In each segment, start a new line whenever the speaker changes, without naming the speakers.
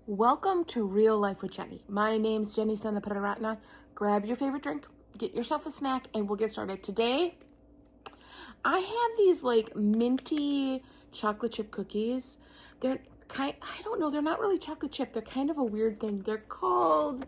Welcome to Real Life with Jenny. My name's Jenny Sanaparatna. Grab your favorite drink, get yourself a snack, and we'll get started. Today, I have these like minty chocolate chip cookies. They're I don't know, they're not really chocolate chip. They're kind of a weird thing. They're called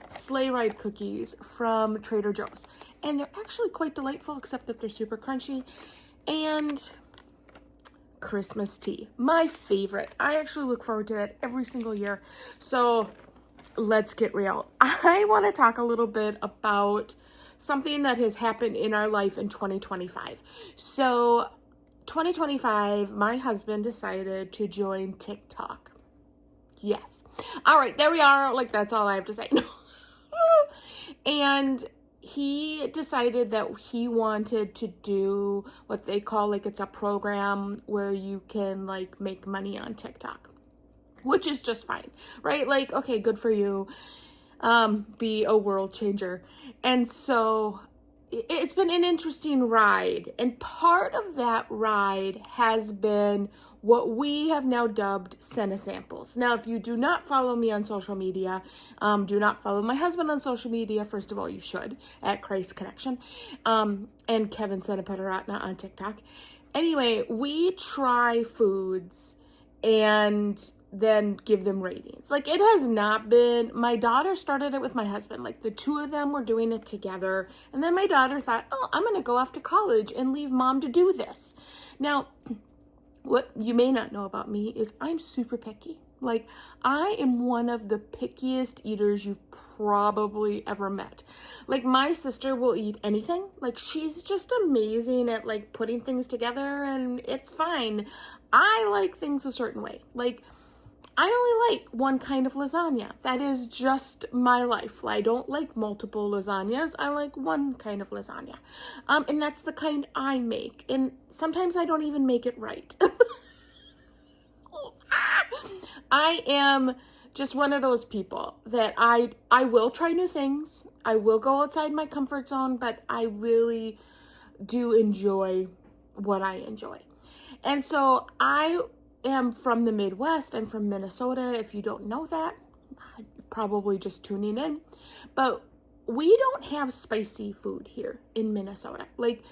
sleigh ride cookies from Trader Joe's. And they're actually quite delightful, except that they're super crunchy. And Christmas tea, my favorite. I actually look forward to that every single year. So let's get real. I want to talk a little bit about something that has happened in our life in 2025. So 2025, my husband decided to join TikTok. Yes. All right, there we are. Like, that's all I have to say. And he decided that he wanted to do what they call, like, it's a program where you can like make money on TikTok, which is just fine, right? Like, okay, good for you. Be a world changer. And so it's been an interesting ride. And part of that ride has been what we have now dubbed Sena Samples. Now, if you do not follow me on social media, do not follow my husband on social media. First of all, you should, at Christ Connection, and Kevin Sanaparatna on TikTok. Anyway, we try foods and then give them ratings. Like, it has not been, my daughter started it with my husband. Like, the two of them were doing it together. And then my daughter thought, oh, I'm going to go off to college and leave mom to do this. Now, what you may not know about me is I'm super picky. Like, I am one of the pickiest eaters you've probably ever met. Like, my sister will eat anything. Like, she's just amazing at, like, putting things together, and it's fine. I like things a certain way. Like, I only like one kind of lasagna. That is just my life. I don't like multiple lasagnas. I like one kind of lasagna. And that's the kind I make. And sometimes I don't even make it right. I am just one of those people that I will try new things. I will go outside my comfort zone, but I really do enjoy what I enjoy. And so I am from the Midwest. I'm from Minnesota. If you don't know that, probably just tuning in. But we don't have spicy food here in Minnesota. Like,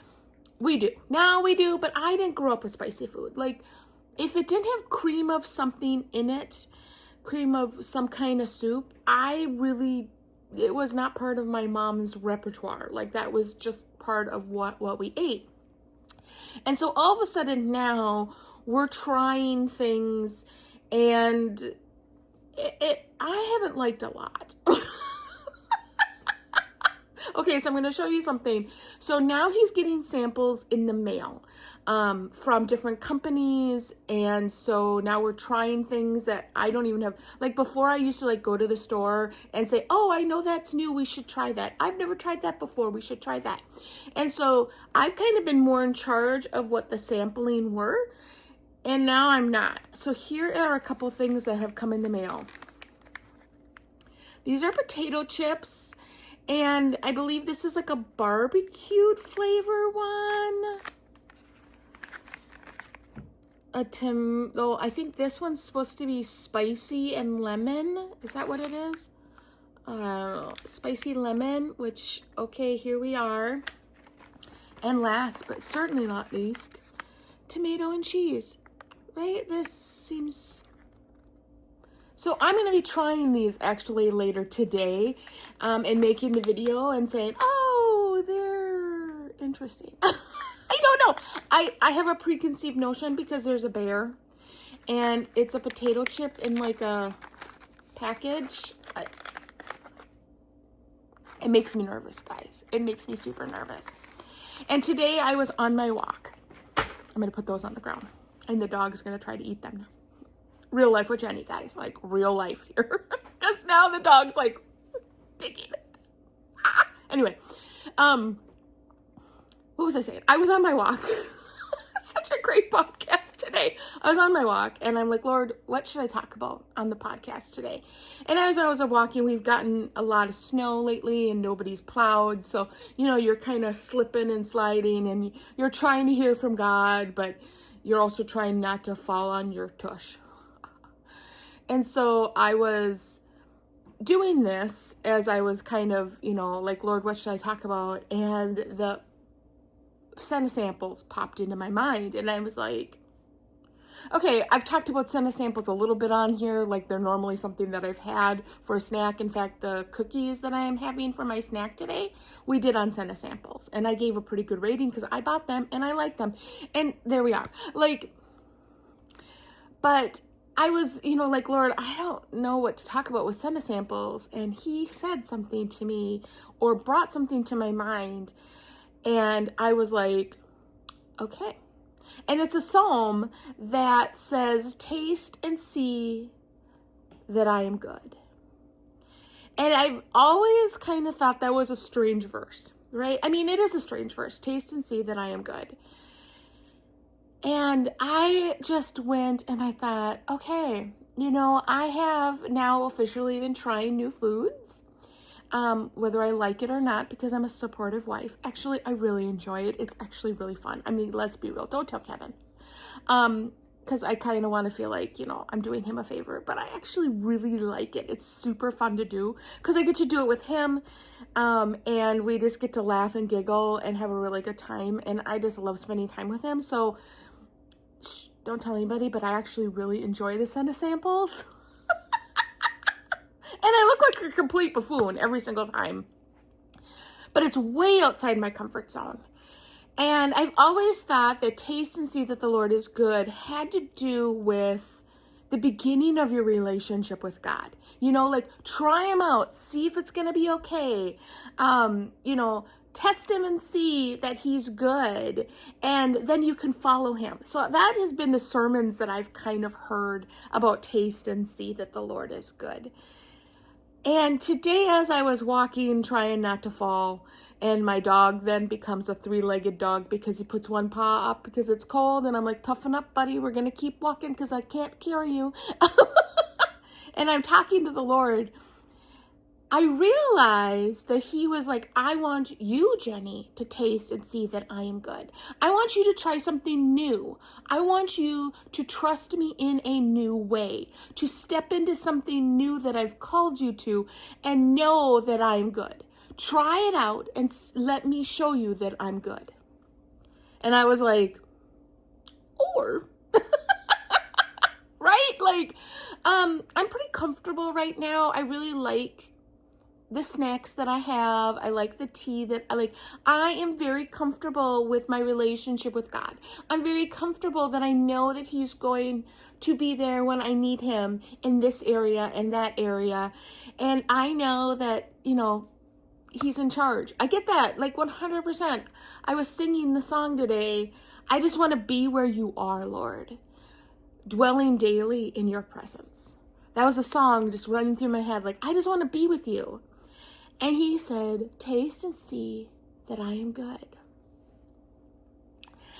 we do. Now we do, but I didn't grow up with spicy food. Like, if it didn't have cream of something in it, cream of some kind of soup, it was not part of my mom's repertoire. Like, that was just part of what we ate. And so all of a sudden now we're trying things, and I haven't liked a lot. Okay, so I'm going to show you something. So now he's getting samples in the mail from different companies. And so now we're trying things that I don't even have. Like, before, I used to like go to the store and say, oh, I know that's new. We should try that. I've never tried that before. We should try that. And so I've kind of been more in charge of what the sampling were. And now I'm not. So here are a couple things that have come in the mail. These are potato chips. And I believe this is like a barbecued flavor one. I think this one's supposed to be spicy and lemon. Is that what it is? I don't know. Spicy lemon, which, okay, here we are. And last, but certainly not least, tomato and cheese. Right? This seems... So I'm going to be trying these actually later today and making the video and saying, oh, they're interesting. I don't know. I have a preconceived notion because there's a bear and it's a potato chip in like a package. It makes me nervous, guys. It makes me super nervous. And today I was on my walk. I'm going to put those on the ground and the dog's going to try to eat them now. Real life with Jenny, guys, like real life here. Because now the dog's like digging it. Anyway, what was I saying? I was on my walk. Such a great podcast today. I was on my walk and I'm like, Lord, what should I talk about on the podcast today? And as I was walking, we've gotten a lot of snow lately and nobody's plowed. So, you're kind of slipping and sliding and you're trying to hear from God, but you're also trying not to fall on your tush. And so I was doing this as I was kind of, like, Lord, what should I talk about? And the scent samples popped into my mind. And I was like, okay, I've talked about scent samples a little bit on here. Like, they're normally something that I've had for a snack. In fact, the cookies that I am having for my snack today, we did on scent samples. And I gave a pretty good rating because I bought them and I like them. And there we are. Like, but I was, like, Lord, I don't know what to talk about with scent samples. And he said something to me or brought something to my mind. And I was like, okay. And it's a psalm that says, taste and see that I am good. And I've always kind of thought that was a strange verse, right? I mean, it is a strange verse. Taste and see that I am good. And I just went and I thought, okay, I have now officially been trying new foods, whether I like it or not, because I'm a supportive wife. Actually, I really enjoy it. It's actually really fun. I mean, let's be real. Don't tell Kevin. Because I kind of want to feel like, I'm doing him a favor, but I actually really like it. It's super fun to do because I get to do it with him. And we just get to laugh and giggle and have a really good time. And I just love spending time with him. So don't tell anybody, but I actually really enjoy the scent samples. And I look like a complete buffoon every single time. But it's way outside my comfort zone. And I've always thought that taste and see that the Lord is good had to do with the beginning of your relationship with God. Like, try him out, see if it's going to be okay. Test him and see that he's good, and then you can follow him. So that has been the sermons that I've kind of heard about taste and see that the Lord is good. And today, as I was walking, trying not to fall, and my dog then becomes a 3-legged dog because he puts one paw up because it's cold, and I'm like, toughen up, buddy, we're going to keep walking because I can't carry you. And I'm talking to the Lord. I realized that he was like, I want you, Jenny, to taste and see that I am good. I want you to try something new. I want you to trust me in a new way, to step into something new that I've called you to and know that I'm good. Try it out and let me show you that I'm good. And I was like, or, right? Like, I'm pretty comfortable right now. I really like the snacks that I have. I like the tea that I like. I am very comfortable with my relationship with God. I'm very comfortable that I know that he's going to be there when I need him in this area and that area. And I know that, he's in charge. I get that, like 100%. I was singing the song today. I just want to be where you are, Lord, dwelling daily in your presence. That was a song just running through my head. Like, I just want to be with you. And he said, taste and see that I am good.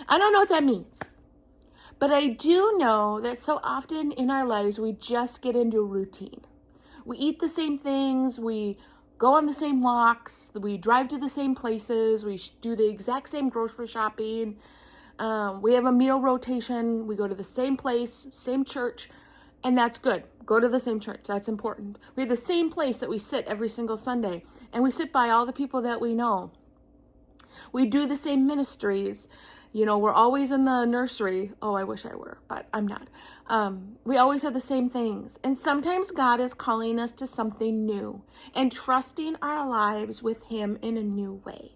I don't know what that means, but I do know that so often in our lives, we just get into a routine. We eat the same things. We go on the same walks. We drive to the same places. We do the exact same grocery shopping. We have a meal rotation. We go to the same place, same church, and that's good. Go to the same church. That's important. We have the same place that we sit every single Sunday, and we sit by all the people that we know. We do the same ministries. We're always in the nursery. Oh, I wish I were, but I'm not. We always have the same things. And sometimes God is calling us to something new and trusting our lives with him in a new way.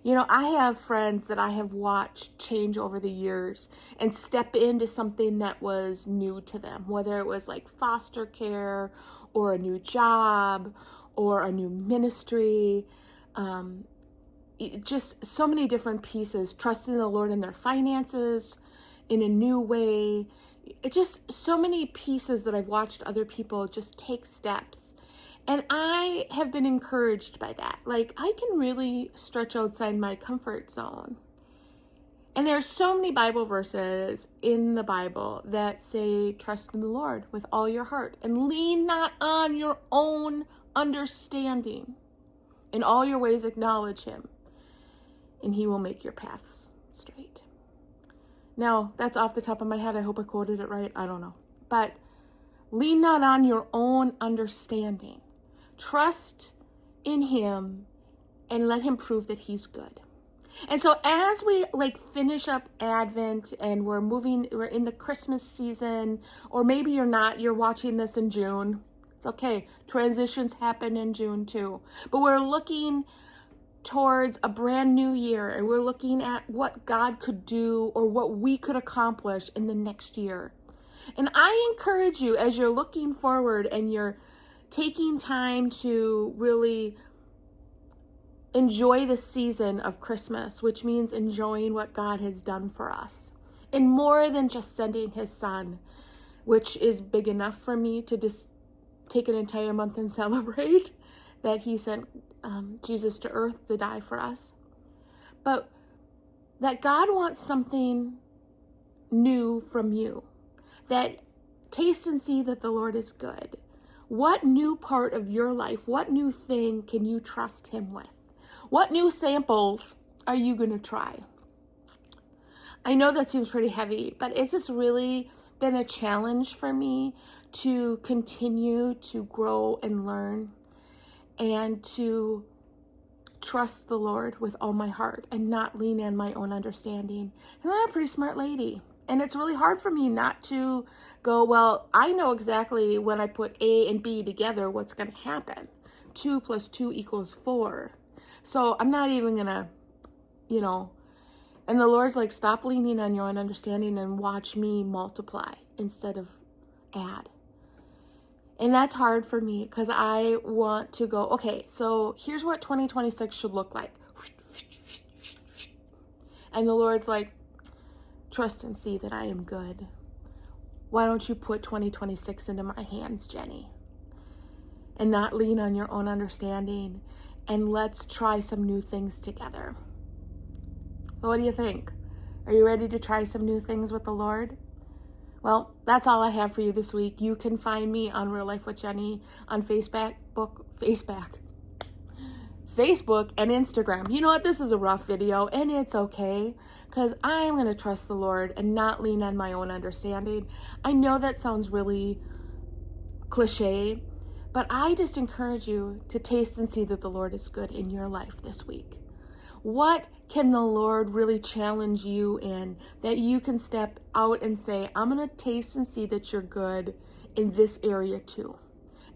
I have friends that I have watched change over the years and step into something that was new to them, whether it was like foster care or a new job or a new ministry, just so many different pieces, trusting the Lord in their finances in a new way. It just so many pieces that I've watched other people just take steps. And I have been encouraged by that. Like, I can really stretch outside my comfort zone. And there are so many Bible verses in the Bible that say, trust in the Lord with all your heart and lean not on your own understanding. In all your ways acknowledge him, and he will make your paths straight. Now, that's off the top of my head. I hope I quoted it right. I don't know. But Lean not on your own understanding. Trust in him and let him prove that he's good. And so as we finish up Advent and we're in the Christmas season, or maybe you're not, you're watching this in June. It's okay. Transitions happen in June too. But we're looking towards a brand new year, and we're looking at what God could do or what we could accomplish in the next year. And I encourage you, as you're looking forward and you're taking time to really enjoy the season of Christmas, which means enjoying what God has done for us, and more than just sending his son, which is big enough for me to just take an entire month and celebrate that he sent Jesus to earth to die for us. But that God wants something new from you. That taste and see that the Lord is good. What new part of your life, what new thing can you trust him with? What new samples are you going to try? I know that seems pretty heavy, but it's just really been a challenge for me to continue to grow and learn and to trust the Lord with all my heart and not lean on my own understanding. And I'm a pretty smart lady. And it's really hard for me not to go, well, I know exactly when I put A and B together what's going to happen. 2 + 2 = 4. So I'm not even going to, and the Lord's like, stop leaning on your own understanding and watch me multiply instead of add. And that's hard for me because I want to go, okay, so here's what 2026 should look like. And the Lord's like, trust and see that I am good. Why don't you put 2026 into my hands, Jenny? And not lean on your own understanding. And let's try some new things together. What do you think? Are you ready to try some new things with the Lord? Well, that's all I have for you this week. You can find me on Real Life with Jenny on Facebook and Instagram. You know what? This is a rough video, and it's okay, because I'm going to trust the Lord and not lean on my own understanding. I know that sounds really cliche, but I just encourage you to taste and see that the Lord is good in your life this week. What can the Lord really challenge you in that you can step out and say, I'm going to taste and see that you're good in this area too,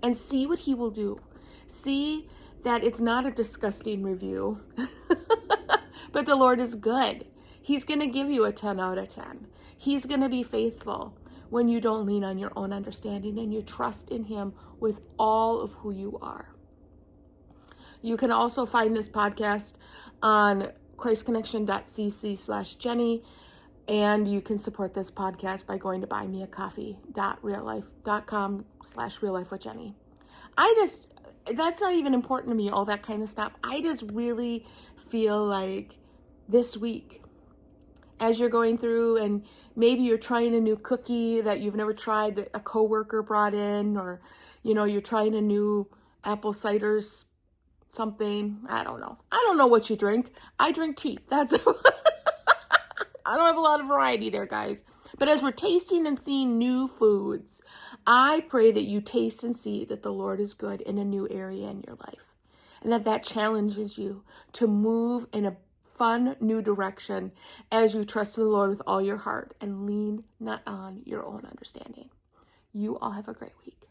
and see what he will do. See that it's not a disgusting review, but the Lord is good. He's going to give you a 10 out of 10. He's going to be faithful when you don't lean on your own understanding and you trust in him with all of who you are. You can also find this podcast on christconnection.cc/Jenny, and you can support this podcast by going to buymeacoffee.com/reallifewithjenny. That's not even important to me, all that kind of stuff. I just really feel like this week, as you're going through and maybe you're trying a new cookie that you've never tried that a coworker brought in, or, you're trying a new apple cider something. I don't know what you drink. I drink tea. That's I don't have a lot of variety there, guys. But as we're tasting and seeing new foods, I pray that you taste and see that the Lord is good in a new area in your life. And that challenges you to move in a fun new direction as you trust in the Lord with all your heart and lean not on your own understanding. You all have a great week.